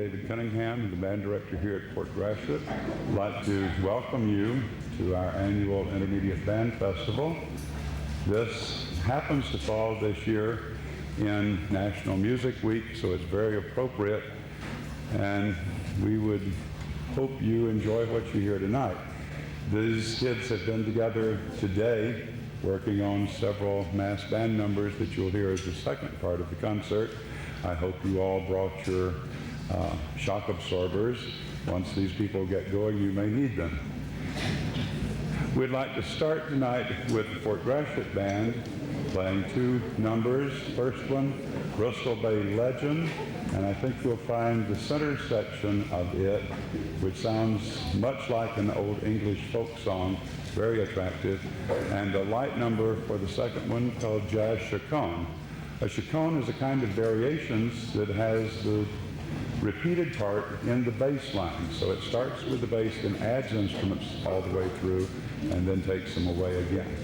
David Cunningham, the band director here at Fort Gratiot. I'd like to welcome you to our annual Intermediate Band Festival. This happens to fall this year in National Music Week, so it's very appropriate, and we would hope you enjoy what you hear tonight. These kids have been together today working on several mass band numbers that you'll hear as the second part of the concert. I hope you all brought your shock absorbers. Once these people get going, you may need them. We'd like to start tonight with the Fort Gratiot Band playing two numbers. First one, Bristol Bay Legend, and I think you'll find the center section of it, which sounds much like an old English folk song, very attractive, and a light number for the second one called Jazz Chaconne. A chaconne is a kind of variations that has the repeated part in the bass line. So it starts with the bass and adds instruments all the way through and then takes them away again.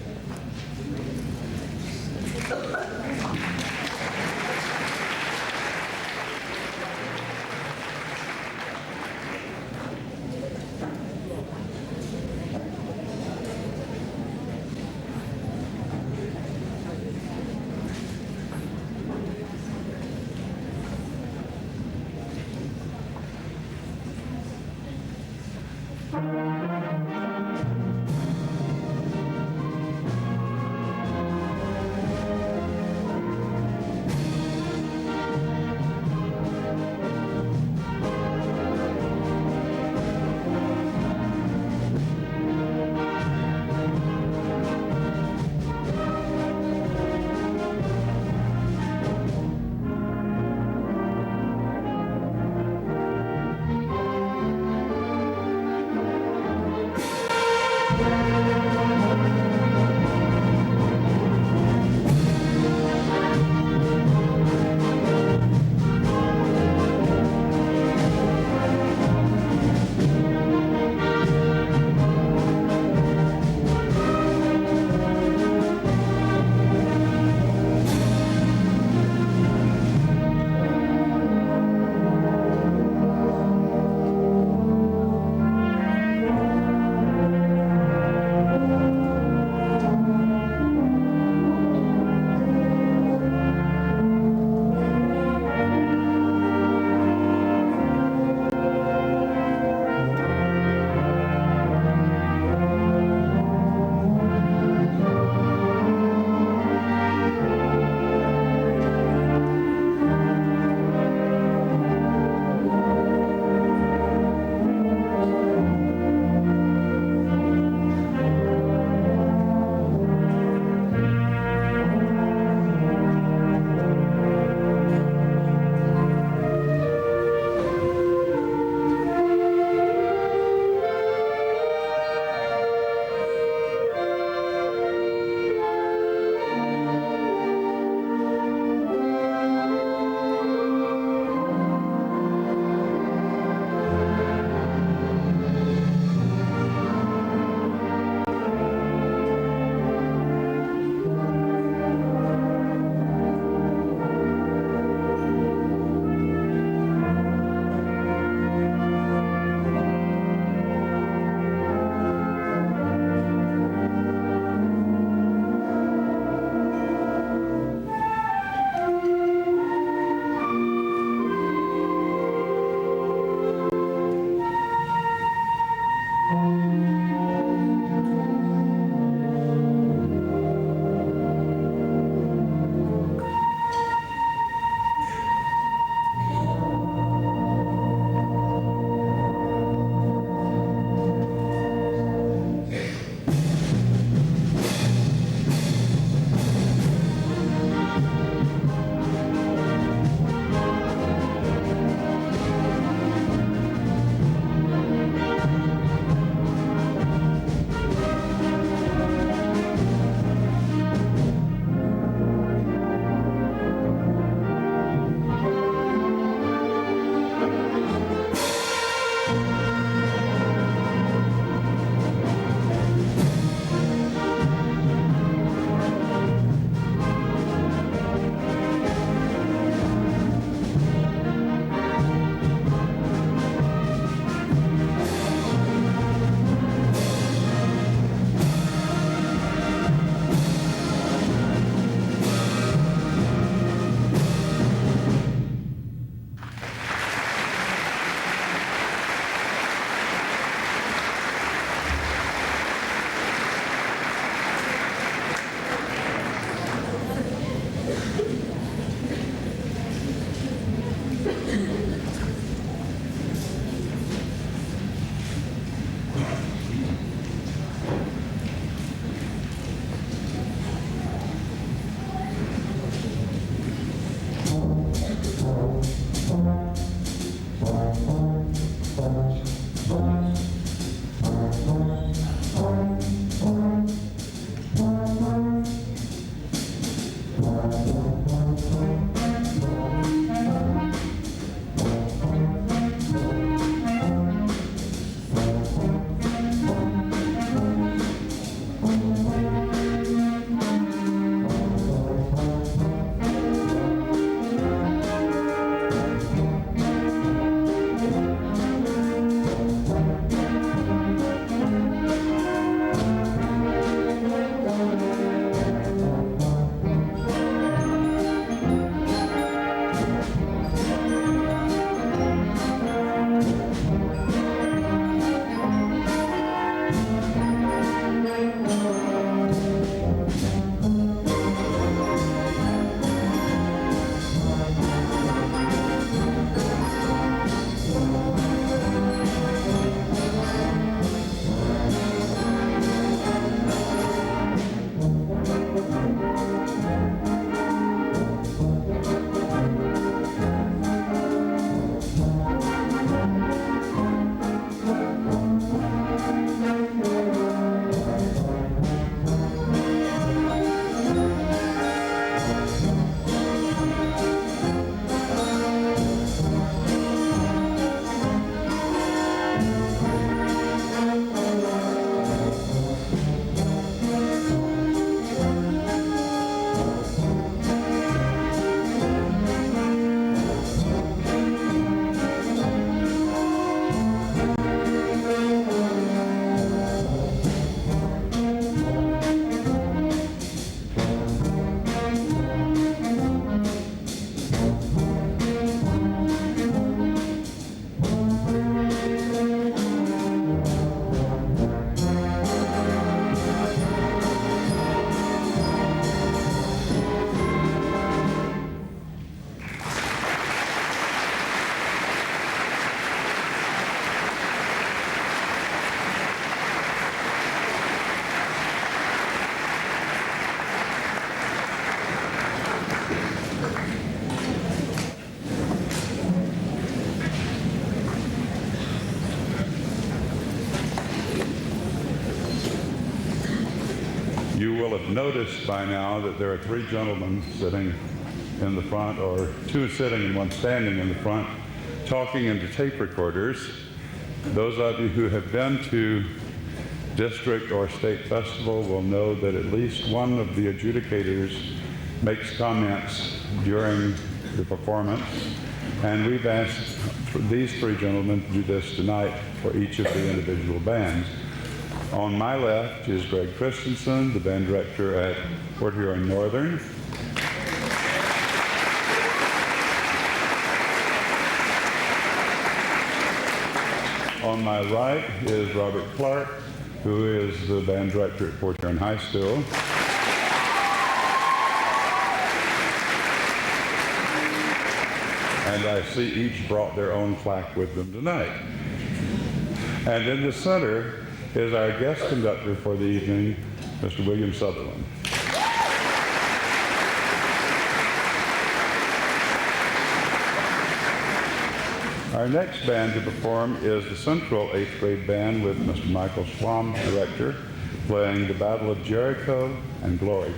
will have noticed by now that there are three gentlemen sitting in the front, or two sitting and one standing in the front, talking into tape recorders. Those of you who have been to district or state festival will know that at least one of the adjudicators makes comments during the performance, and we've asked for these three gentlemen to do this tonight for each of the individual bands. On my left is Greg Christensen, the band director at Port Huron Northern. On my right is Robert Clark, who is the band director at Port Huron High School. And I see each brought their own plaque with them tonight. And in the center is our guest conductor for the evening, Mr. William Sutherland. Our next band to perform is the Central 8th grade band with Mr. Michael Schwam, director, playing The Battle of Jericho and Glory.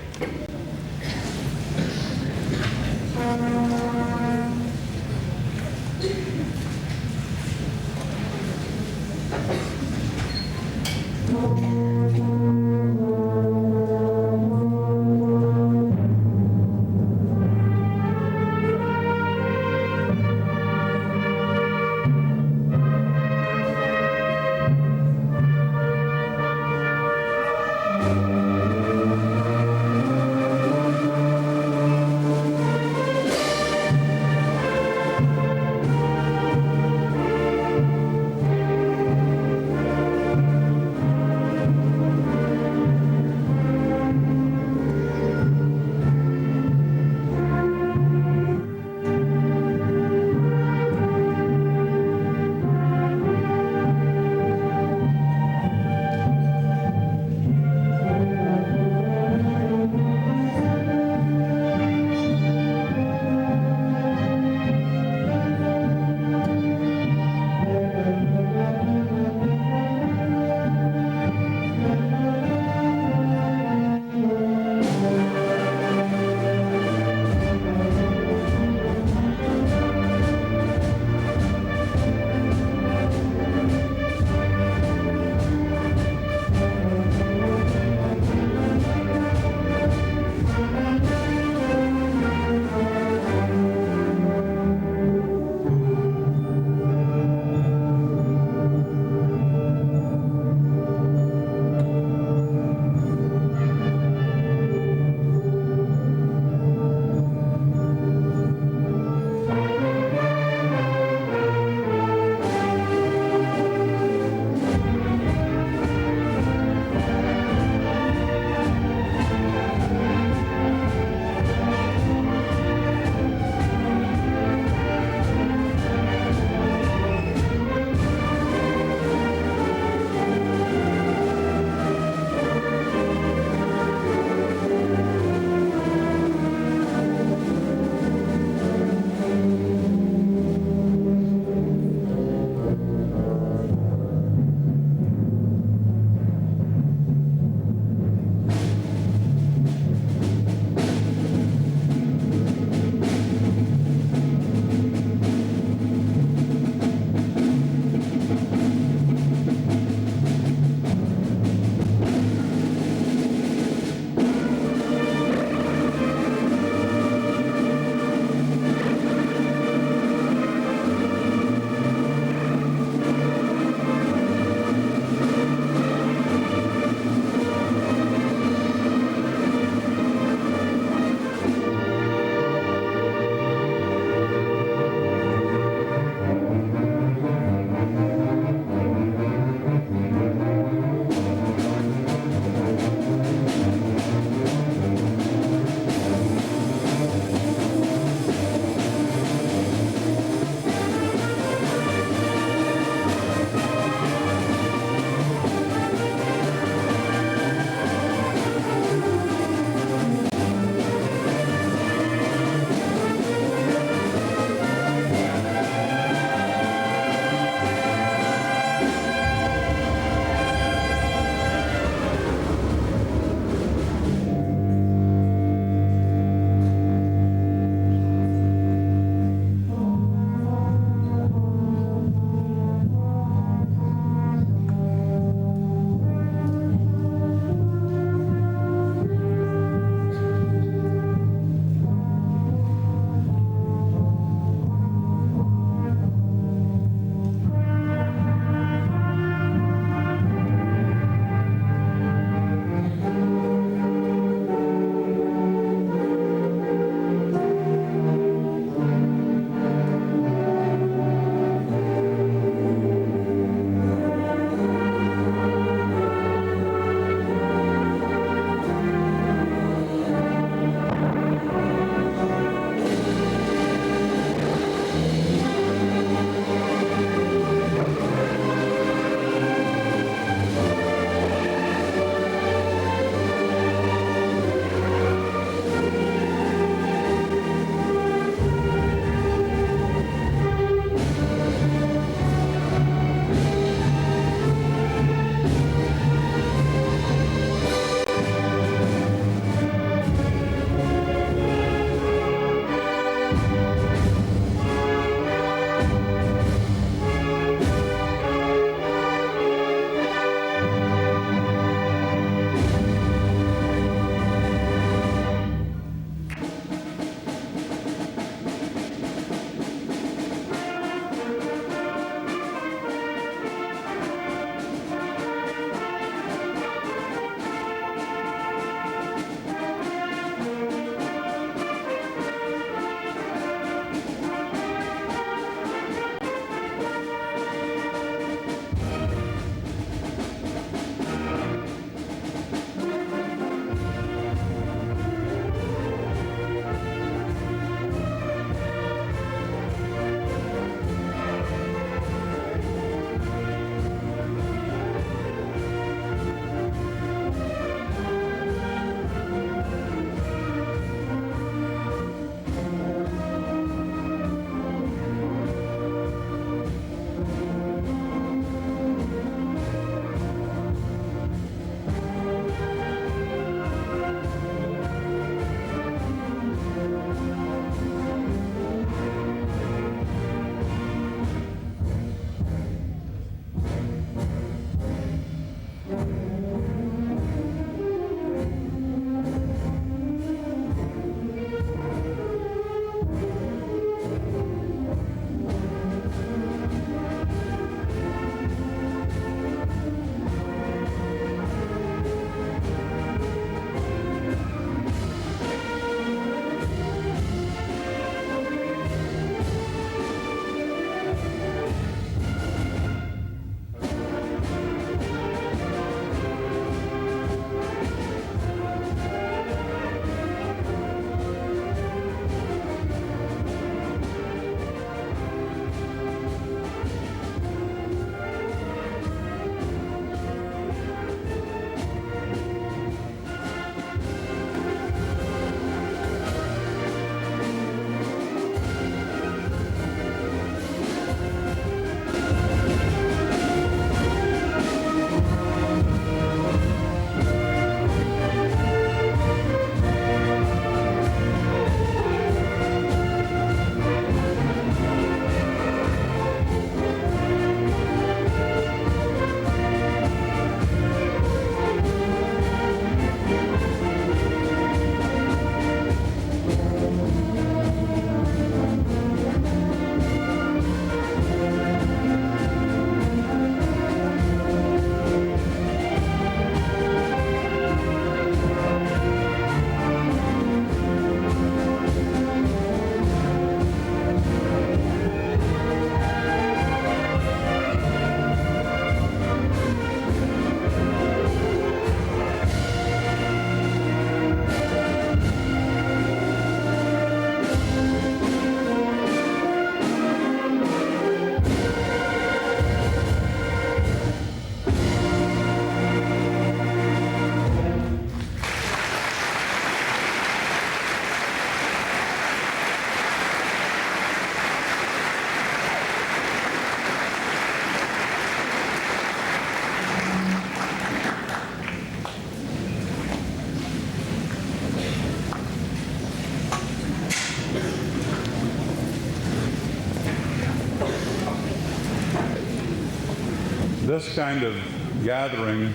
this kind of gathering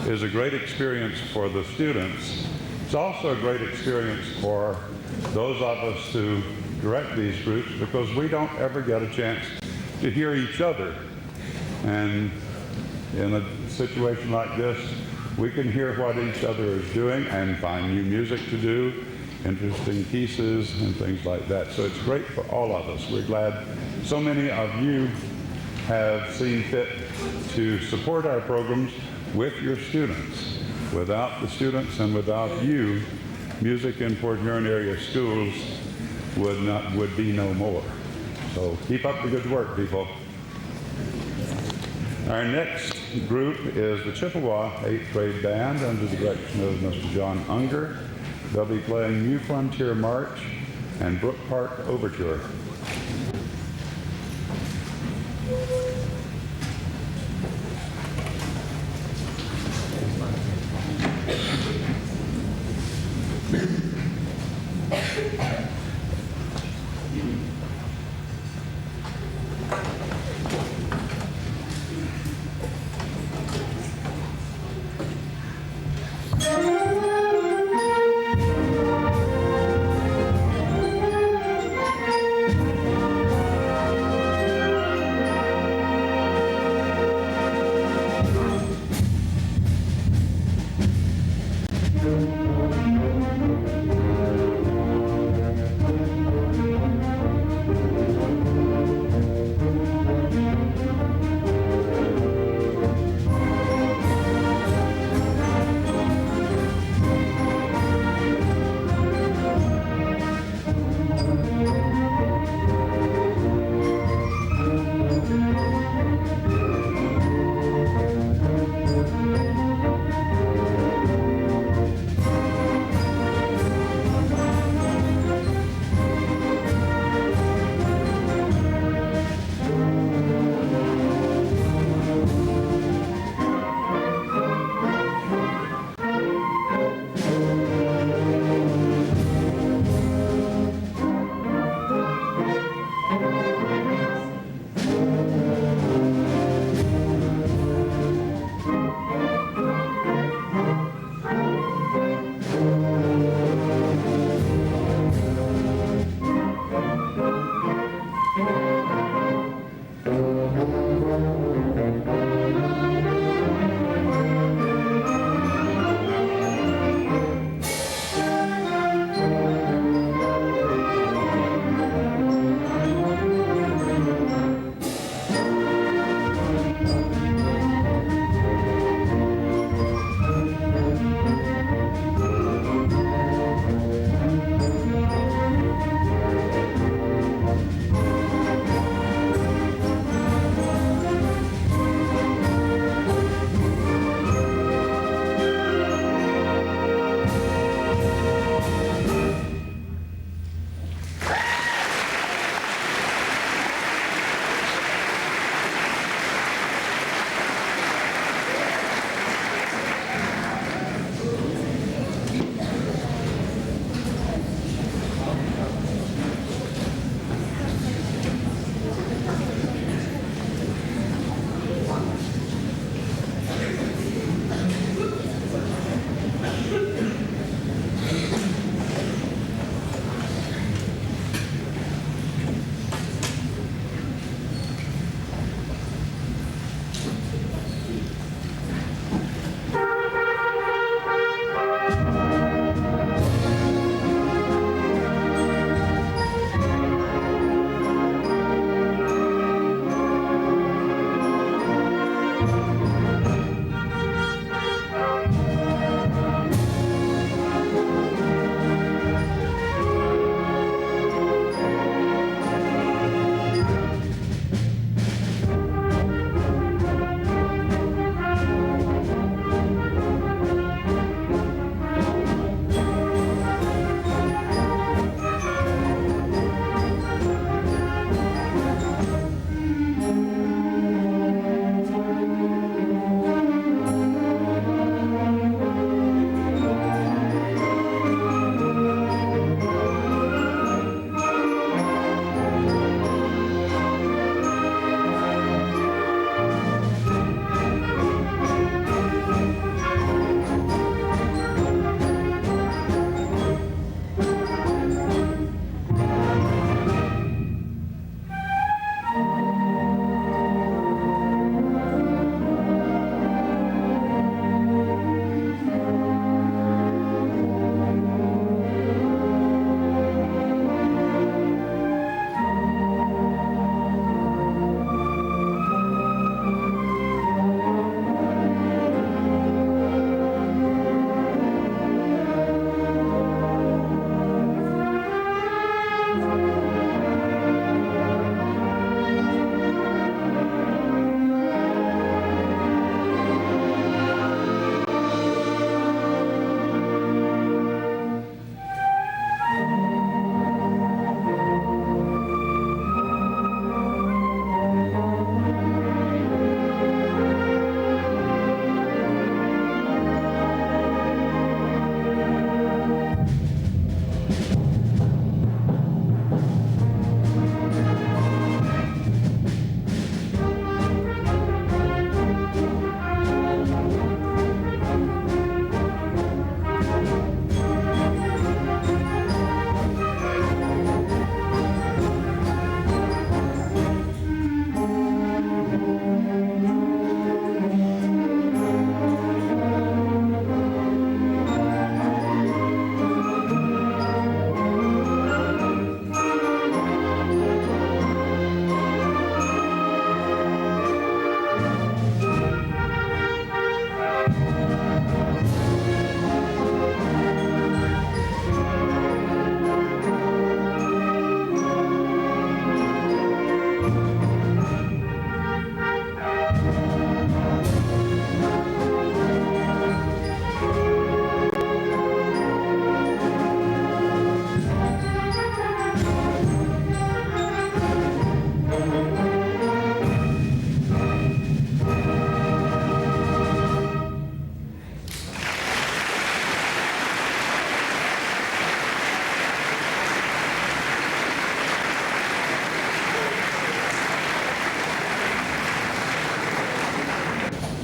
is a great experience for the students. It's also a great experience for those of us who direct these groups, because we don't ever get a chance to hear each other. And in a situation like this, we can hear what each other is doing and find new music to do, interesting pieces and things like that. So it's great for all of us. We're glad so many of you have seen fit to support our programs with your students. Without the students and without you, music in Port Huron area schools would be no more. So keep up the good work, people. Our next group is the Chippewa 8th grade band under the direction of Mr. John Unger. They'll be playing New Frontier March and Brook Park Overture.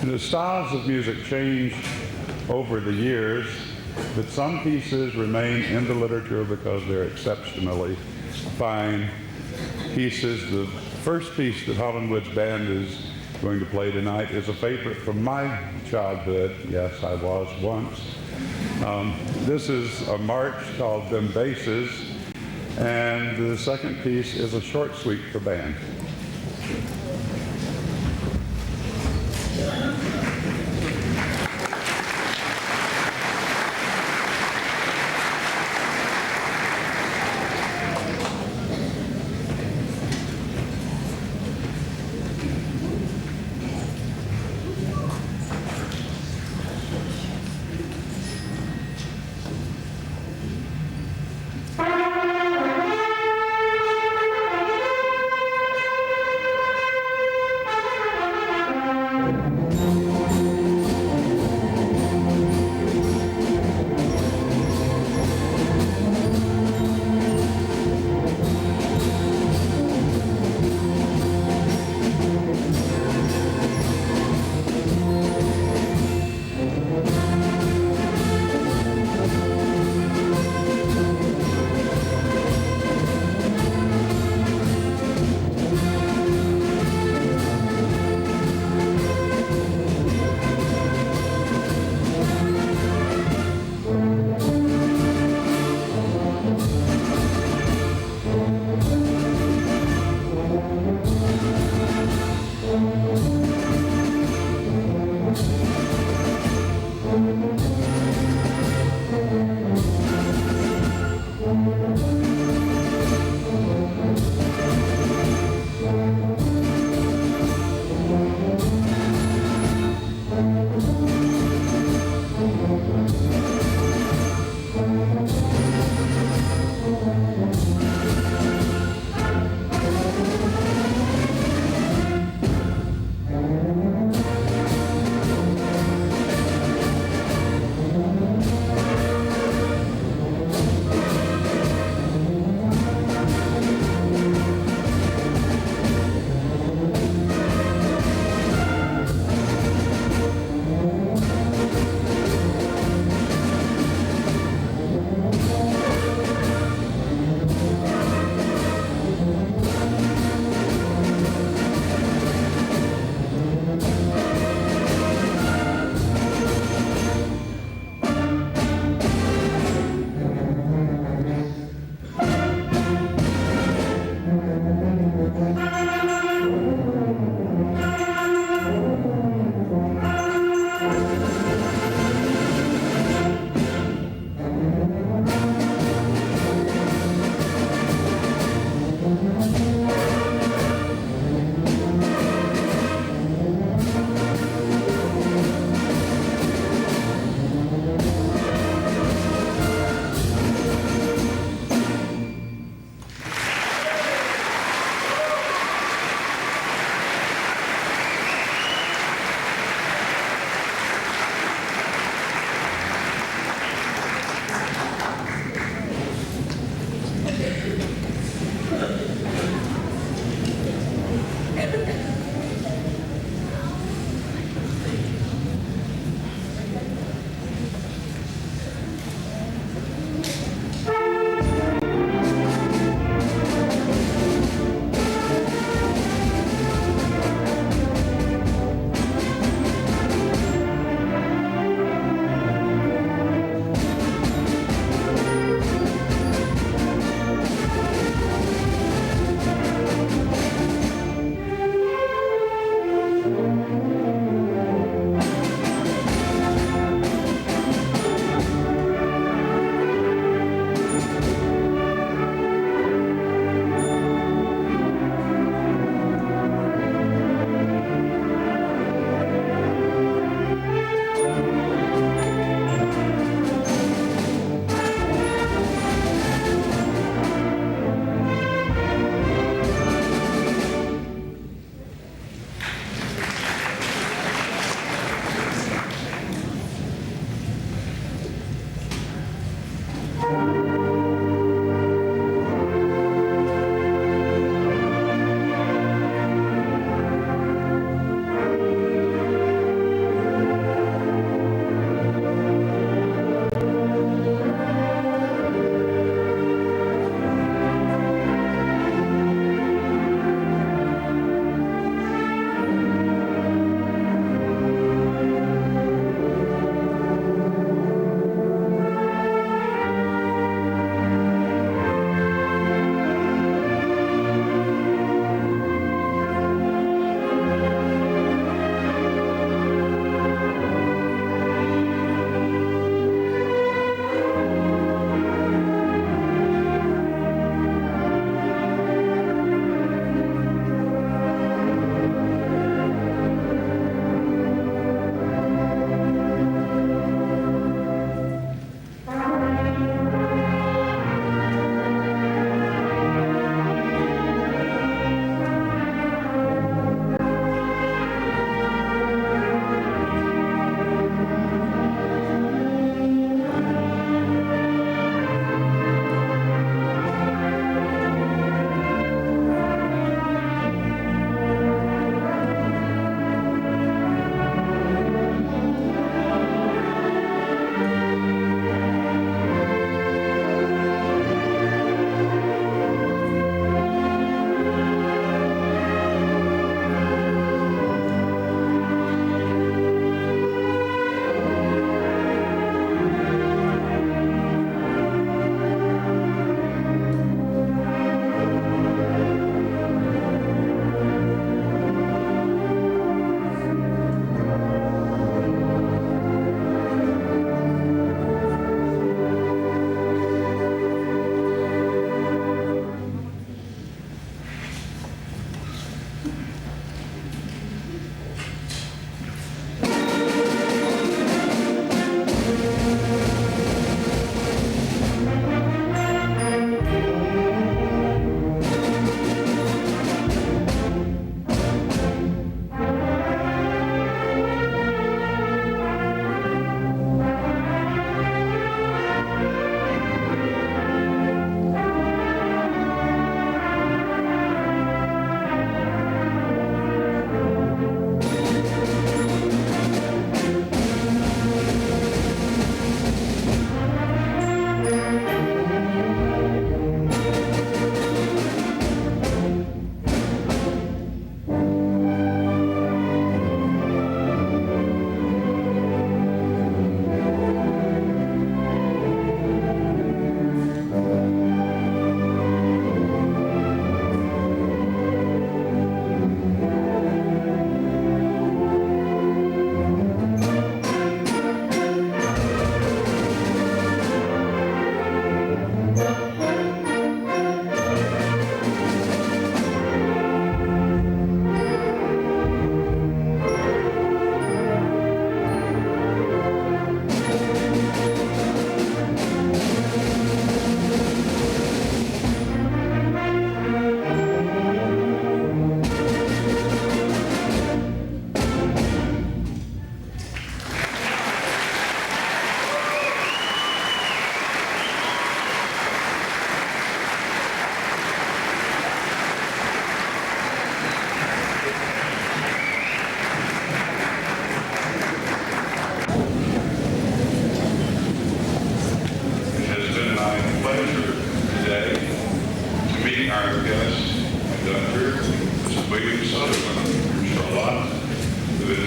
The styles of music change over the years, but some pieces remain in the literature because they're exceptionally fine pieces. The first piece that Hollandwood's band is going to play tonight is a favorite from my childhood. Yes, I was once. This is a march called Them Basses, and the second piece is a short suite for band.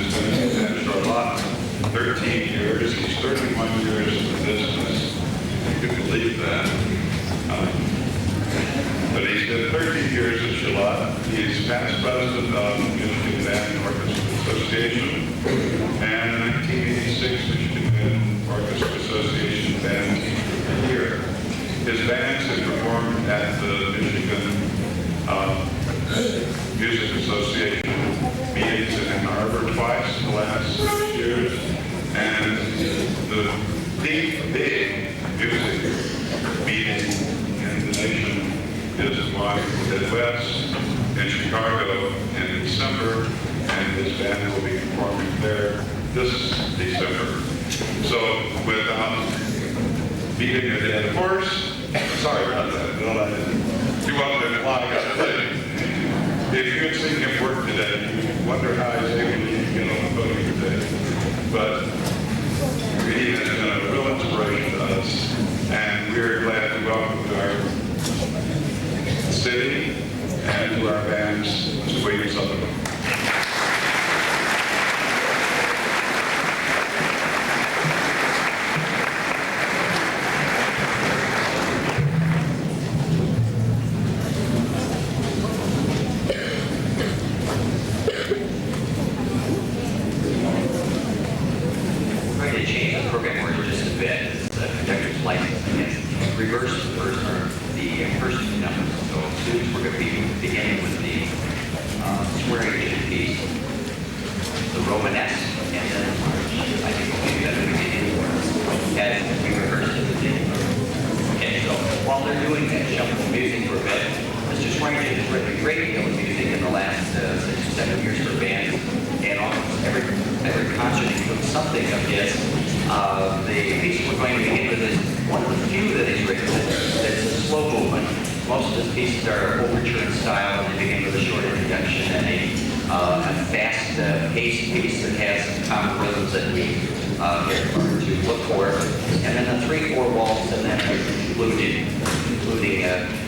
has been in San Charlotte 13 years. He's 31 years in the business. You can believe that. But he's been 13 years at Charlotte. He's past president of the Michigan Band and Orchestra Association, and in 1986, Michigan Band and Orchestra Association Band Teacher of the Year. His bands have performed at the Michigan Music Association meetings in Ann Arbor twice in the last 6 years, and the big music meeting in the nation is one at West in Chicago in December, and his band will be performing there this December. So without beating a dead horse, sorry about that, Bill, I didn't do up and fly up today. If you had seen him work today, you'd wonder how he's able to get on the podium today. But he has been a real inspiration to us, and we're glad to welcome to our city and to our bands, Mr. William Sutherland.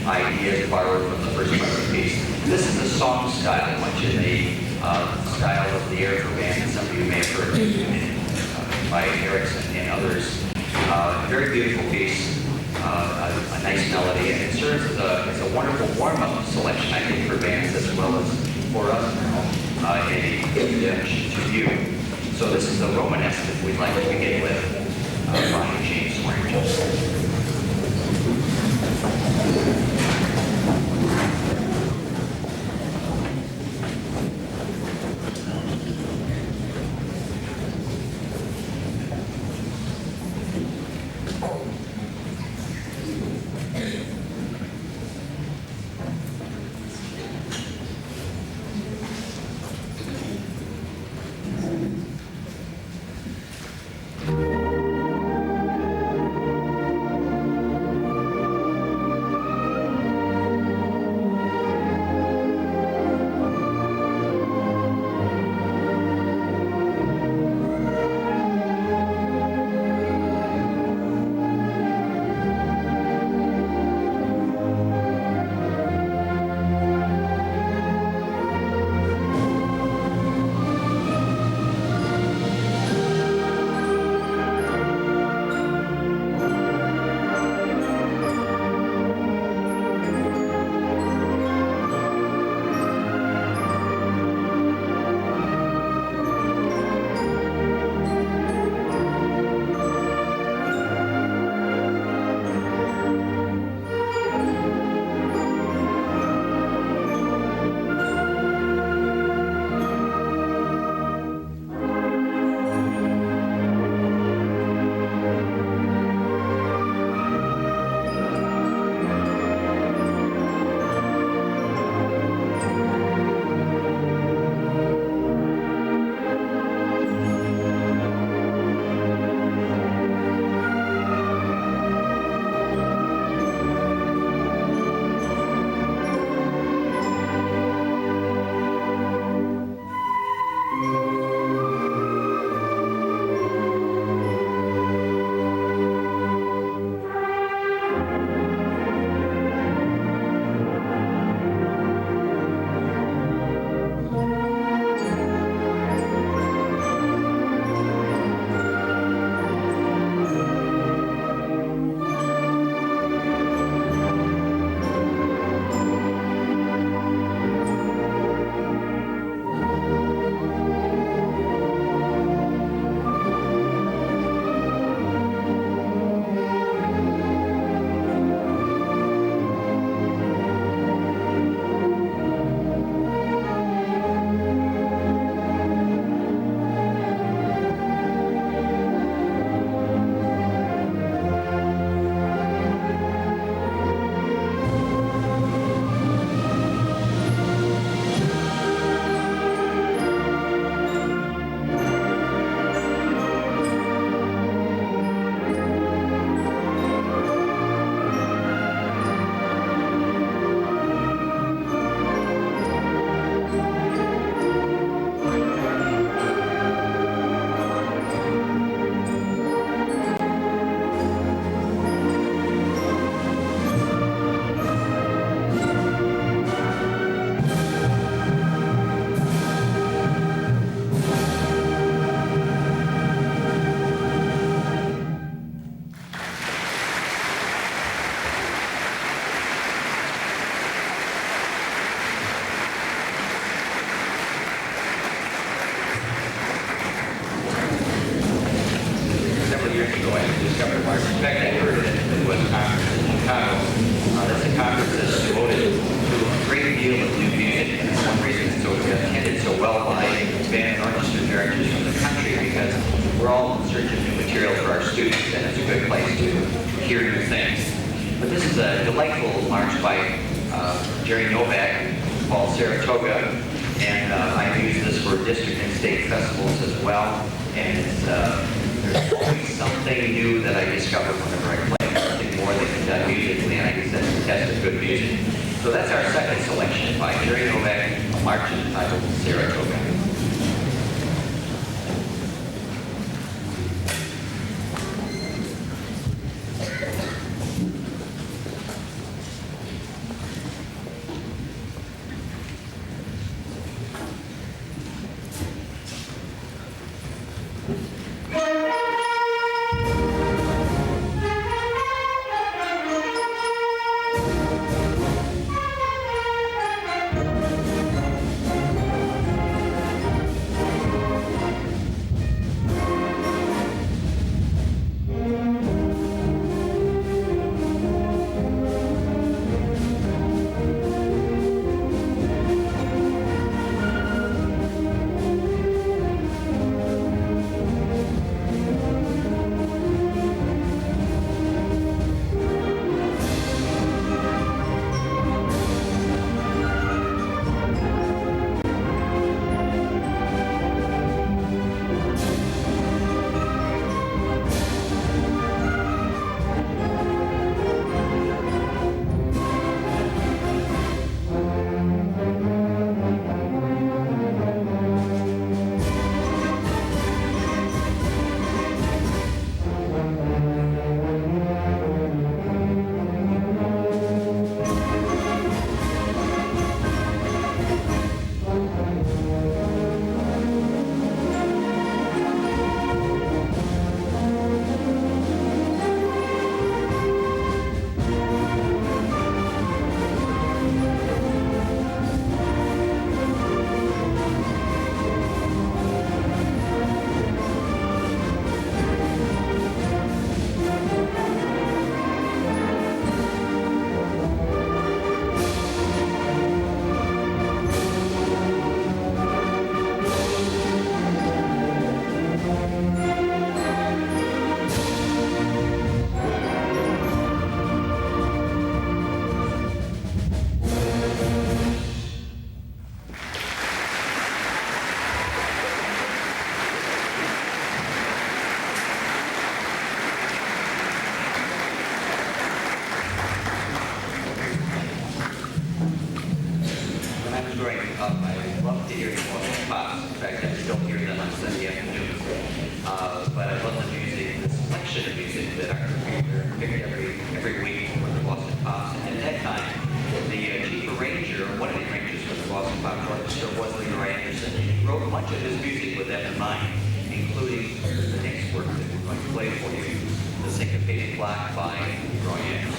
Ideas borrowed from the first part of the piece. This is a song style, much in the style of the Erickson Band, that some of you may have heard by Erickson and others. Very beautiful piece, a nice melody, and it serves as a wonderful warm-up selection, I think, for bands as well as for us in a introduction to you. So this is the Romanesque that we'd like to begin with by James Swearingen. because we're all in search of new material for our students, and it's a good place to hear new things. But this is a delightful march by Jerry Novak called Saratoga, and I've used this for district and state festivals as well. And it's, there's always something new that I discover whenever I play, something more than can done musically, and I guess that's the test of good music. So that's our second selection by Jerry Novak, a march entitled Saratoga. I love to hear the Boston Pops. In fact, I don't hear them on Sunday afternoons. But I love the music, the selection of music that our computer picked every week for the Boston Pops. And at that time, the chief arranger, one of the arrangers for the Boston Pops Orchestra was Leroy Anderson. He wrote much of his music with that in mind, including the next work that we're going to play for you, The Syncopated Clock by Leroy Anderson.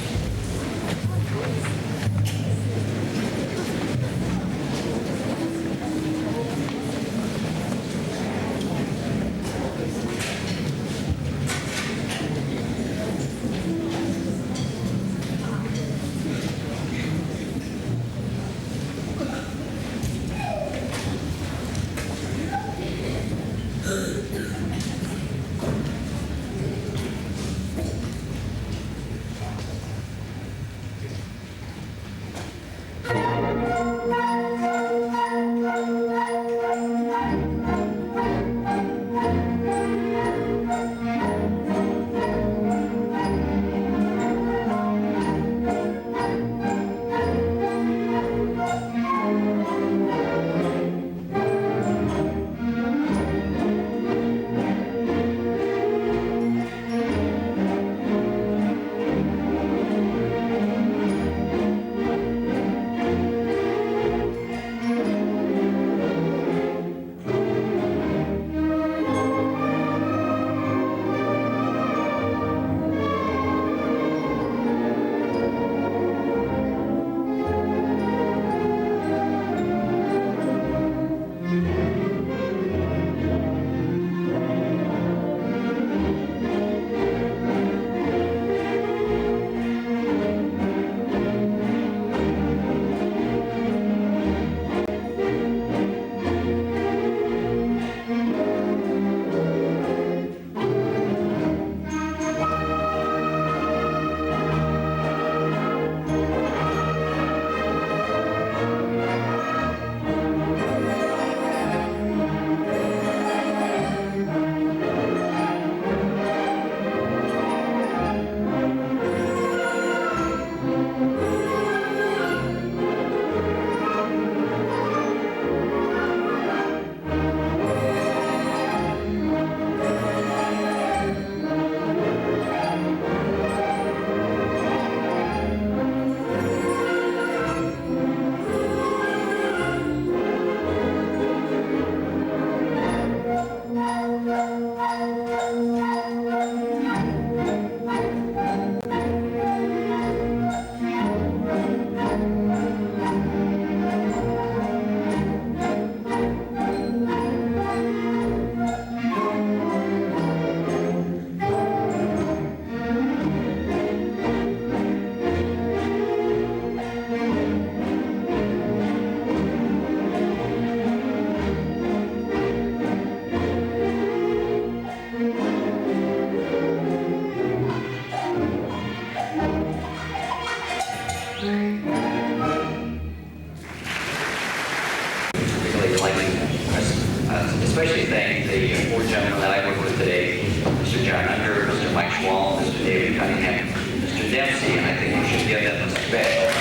gentlemen that I work with today, Mr. John Under, Mr. Mike Schwall, Mr. David Cunningham, Mr. Dempsey, and I think we should give them respect.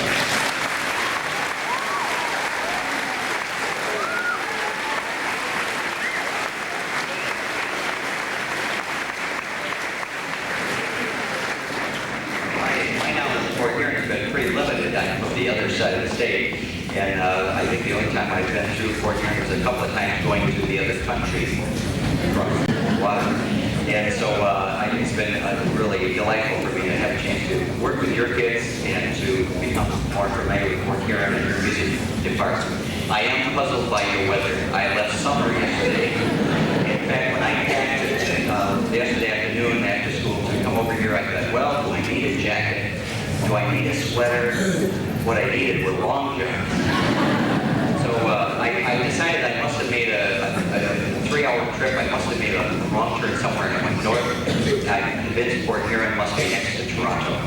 My knowledge of Fort Huron has been pretty limited. I'm from the other side of the state, and I think the only time I've been through Fort Huron was a couple of times going to the other country from water. And so it's been really delightful for me to have a chance to work with your kids and to become more familiar with Fort Huron and your music department. I am puzzled by your weather. I left summer yesterday. In fact, when I packed yesterday afternoon after school to come over here, I thought, well, do I need a jacket? Do I need a sweater? What I needed were long johns. So I decided I must have made a 3-hour trip. I must have made a wrong turn somewhere and I went north. I convinced Fort Huron must be next to Toronto.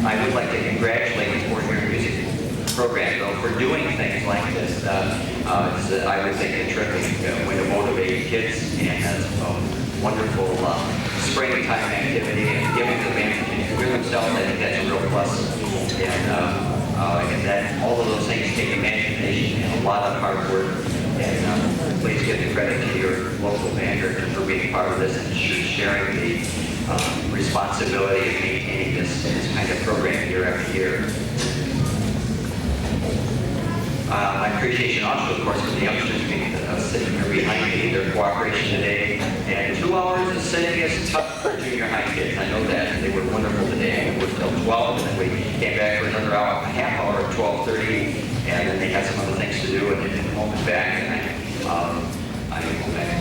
I would like to congratulate the Fort Huron Music Program, though, for doing things like this. I would think a terrific way to motivate kids, and a wonderful springtime activity, and giving the band to hear themselves. I think that's a real plus. And that all of those things take imagination and a lot of hard work. And please give the credit to your local band director for being part of this and sharing the responsibility of maintaining this kind of program year after year. My appreciation also, of course, for the youngsters sitting here behind me, their cooperation today. And 2 hours of sitting is tough for junior high kids. I know that. They were wonderful today. We were till 12, and then we came back for another hour, a half hour at 12:30, and then they had some other things to do, and they didn't home and back. And I'm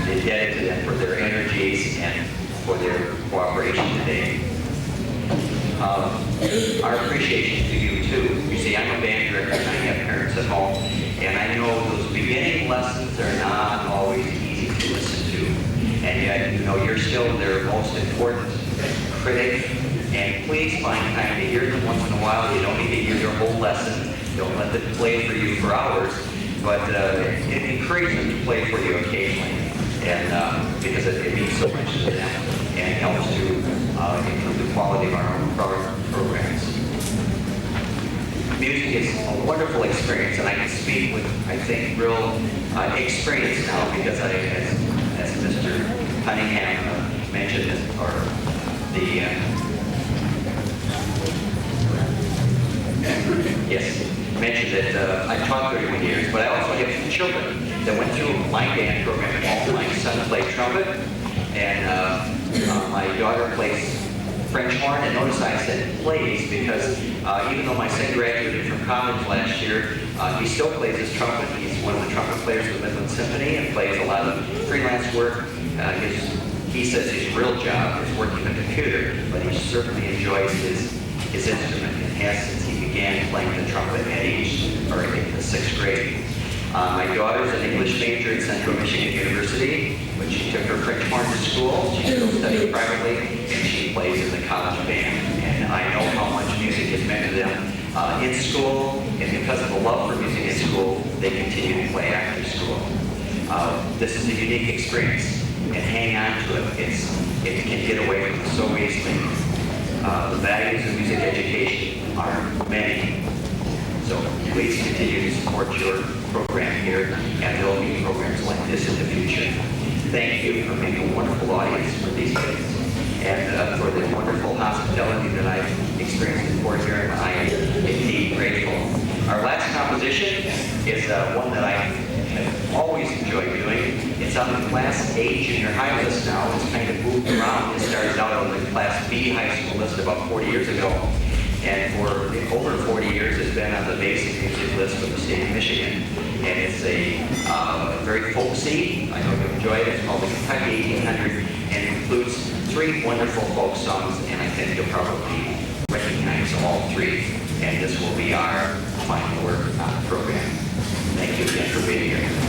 indebted to them for their energies and for their cooperation today. Our appreciation to you, too. You see, I'm a band director, and I have parents at home, and I know those beginning lessons are not always easy to listen to. And yet, you know, you're still their most important critic, and please find time to hear them once in a while. You don't need to hear their whole lesson. Don't let them play for you for hours, but encourage them to play for you occasionally, and because it means so much to them and helps to improve the quality of our own programs. Music is a wonderful experience, and I can speak with, I think, real experience now because as Mr. Cunningham mentioned, or mentioned that I've taught 31 years, but I also have 2 children that went through my band program at home. My son played trumpet, and my daughter plays French horn. And notice I said plays because even though my son graduated from college last year, he still plays his trumpet. He's one of the trumpet players of the Midland Symphony and plays a lot of freelance work. He says his real job is working the computer, but he certainly enjoys his instrument and has since he began playing the trumpet at in the 6th grade. My daughter's an English major at Central Michigan University, but she took her French horn to school. She's still studying privately, and she plays in the college band. And I know how much music has meant to them in school, and because of the love for music in school, they continue to play after school. This is a unique experience, and hang on to it. It can get away from us so easily. The values of music education are many. So please continue to support your program here, and there will be programs like this in the future. Thank you for being a wonderful audience for these kids, and for the wonderful hospitality that I've experienced in Fort Huron. I am indeed grateful. Our last composition is one that I have always enjoyed doing. It's on the Class A junior high list now. It's kind of moved around. It started out on the Class B high school list about 40 years ago. And for over 40 years, it's been on the basic music list for the state of Michigan. And it's a very folksy. I hope you enjoy it. It's called the Kentucky 1800, and it includes 3 wonderful folk songs, and I think you'll probably recognize all 3. And this will be our final work on the program. Thank you again for being here.